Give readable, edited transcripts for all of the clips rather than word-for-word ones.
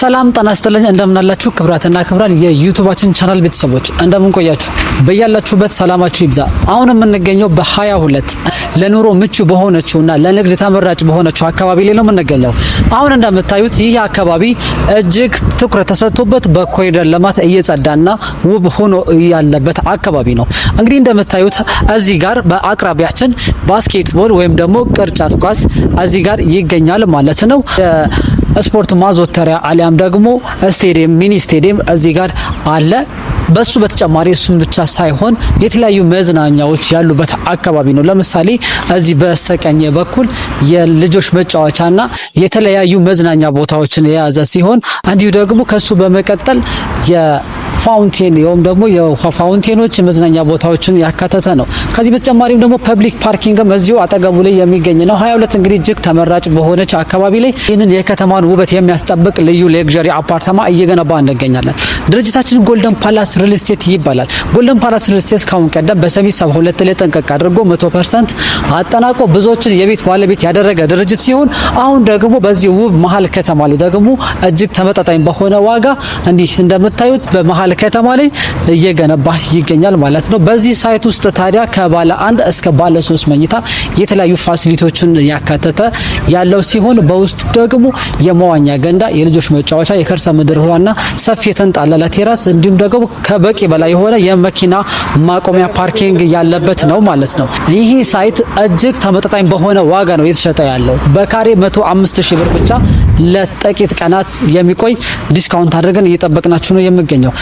ሰላም ጤና ይስጥልኝ እንደምን አላችሁ ክብራትና ክብራን የዩቲዩባችን ቻናል ቤተሰቦች እንደምን ቆያችሁ በያላችሁበት ሰላማችሁ ይብዛ። አሁን የምንገኘው በ22 ለኑሮ ምቹ በሆነችውና ለንግድ ተመራጭ በሆነችው አካባቢ ላይ ነው የምንገኘው። አሁን እንደምታዩት ይህ አካባቢ እጅግ ትኩረት ተሰጥቶበት በኮሪደር ልማት እየጸዳና ውብ ሆኖ ያለበት አካባቢ ነው። እንግዲህ እንደምታዩት እዚህ ጋር በአቅራቢያችን ባስኬትቦል ወይም ደግሞ ቅርጫት ኳስ እዚህ ጋር ይገኛል ማለት ነው። ስፖርት ማዘውተሪያ አሊያም ደግሞ ስቴዲየም ሚኒ ስቴዲየም እዚህ ጋር አለ። በሱ በተጨማሪ እሱም ብቻ ሳይሆን የተለያዩ መዝናኛዎች ያሉበት አካባቢ ነው። ለምሳሌ እዚህ በስተቀኝ በኩል የልጆች መጫወቻና የተለያዩ መዝናኛ ቦታዎችን የያዘ ሲሆን እንዲሁ ደግሞ ከሱ በመቀጠል የፋውንቴን ወይም ደግሞ የውሃ ፋውንቴኖች መዝናኛ ቦታዎችን ያካተተ ነው። ከዚህ በተጨማሪም ደግሞ ፐብሊክ ፓርኪንግም እዚሁ አጠገቡ ላይ የሚገኝ ነው። 22 እንግዲህ እጅግ ተመራጭ በሆነች አካባቢ ላይ ይህንን የከተማን ውበት የሚያስጠብቅ ልዩ ሌክዠሪ አፓርታማ እየገነባ እንገኛለን። ድርጅታችን ጎልደን ፓላስ ሪል ስቴት ይባላል። ጎልደን ፓላስ ሪል ስቴት ካሁን ቀደም በሰሚት 72 ላይ ጠንቀቅ አድርጎ 100% አጠናቆ ብዙዎችን የቤት ባለቤት ያደረገ ድርጅት ሲሆን አሁን ደግሞ በዚህ ውብ መሀል ከተማ ላይ ደግሞ እጅግ ተመጣጣኝ በሆነ ዋጋ እንዲህ እንደምታዩት በመሀል ከተማ ላይ እየገነባ ይገኛል ማለት ነው። በዚህ ሳይት ውስጥ ታዲያ ከባለ 1 እስከ ባለ 3 መኝታ የተለያዩ ፋሲሊቲዎችን ያካተተ ያለው ሲሆን በውስጡ ደግሞ የመዋኛ ገንዳ፣ የልጆች መጫወቻ፣ የከርሰ ምድር ውሃና ሰፊ የተንጣለለ ቴራስ እንዲሁም ደግሞ ከበቂ በላይ የሆነ የመኪና ማቆሚያ ፓርኪንግ ያለበት ነው ማለት ነው። ይህ ሳይት እጅግ ተመጣጣኝ በሆነ ዋጋ ነው የተሸጠ ያለው። በካሬ 105,000 ብር ብቻ ለጥቂት ቀናት የሚቆይ ዲስካውንት አድርገን እየጠበቅናችሁ ነው የሚገኘው።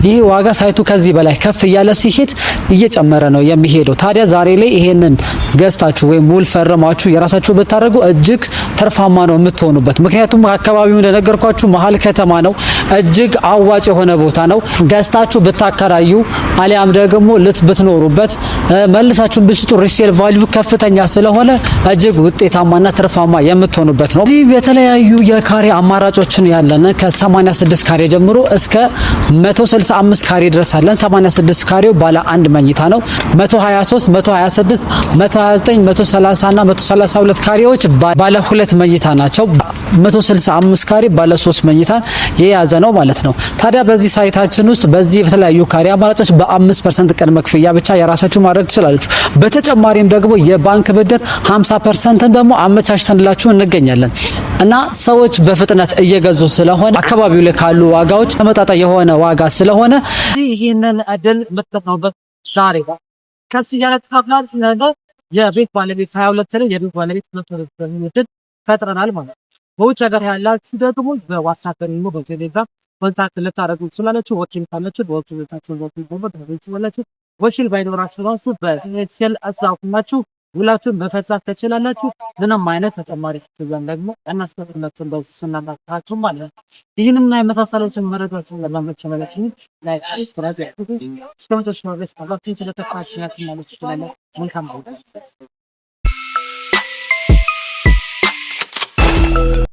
ይህ ዋጋ ሳይቱ ከዚህ በላይ ከፍ እያለ ሲሄድ እየጨመረ ነው የሚሄደው። ታዲያ ዛሬ ላይ ይሄንን ገዝታችሁ ወይም ውል ፈርማችሁ የራሳችሁ ብታደርጉ እጅግ ትርፋማ ነው የምትሆኑበት። ምክንያቱም አካባቢው እንደነገርኳችሁ መሀል ከተማ ነው፣ እጅግ አዋጭ የሆነ ቦታ ነው። ገዝታችሁ ብታከራዩ አሊያም ደግሞ ብትኖሩበት መልሳችሁን ብትሽጡ ሪሴል ቫልዩ ከፍተኛ ስለሆነ እጅግ ውጤታማና ትርፋማ የምትሆኑበት ነው። እዚህ የተለያዩ የካሬ አማራጮችን ያለን ከ86 ካሬ ጀምሮ እስከ 165 ካሬ ድረስ አለን። 86 ካሬው ባለ 1 መኝታ ነው። 123፣ 126፣ 129፣ 130 እና 132 ካሬዎች ባለ 2 መኝታ ናቸው። 165 ካሬ ባለ 3 መኝታን የያዘ ነው ማለት ነው። ታዲያ በዚህ ሳይታችን ውስጥ በዚህ የተለያዩ ካሬ አማራጮች በ5% ቅድመ ክፍያ ብቻ የራሳችሁ ማድረግ ትችላላችሁ። በተጨማሪም ደግሞ የባንክ ብድር 50% ደግሞ አመቻችተንላችሁ እንገኛለን እና ሰዎች በፍጥነት እየገዙ ስለሆነ አካባቢው ላይ ካሉ ዋጋዎች ተመጣጣኝ የሆነ ዋጋ ስለሆነ ይሄንን እድል መጠቀምበት ዛሬ ከዚህ ያለ ተካፍላል ነገር የቤት ባለቤት 22 ላይ የቤት ባለቤት እድል ፈጥረናል ማለት ነው። በውጭ ሀገር ያላችሁ ደግሞ በዋትስአፕ እና በቴሌግራም ኮንታክት ልታደርጉ ትችላላችሁ። ወኪል ካላችሁ በወኪሎቻችሁ በኩል ደግሞ ትችላላችሁ። ወኪል ባይኖራችሁ ራሱ በኤክሴል አጻፉናችሁ ውላችሁን መፈጸም ትችላላችሁ። ምንም አይነት ተጨማሪ ክፍያ ደግሞ እናስከፍላችሁ እንደዚህ ስናናግራችሁ ማለት ነው። ይህንና የመሳሰሉትን መረጃዎችን ለማግኘት ላይክ ሰብስክራይብ ያድርጉ። እስከ መጨረሻው ድረስ አብራችሁን ስለተከታተላችሁ ማለት ነው። መልካም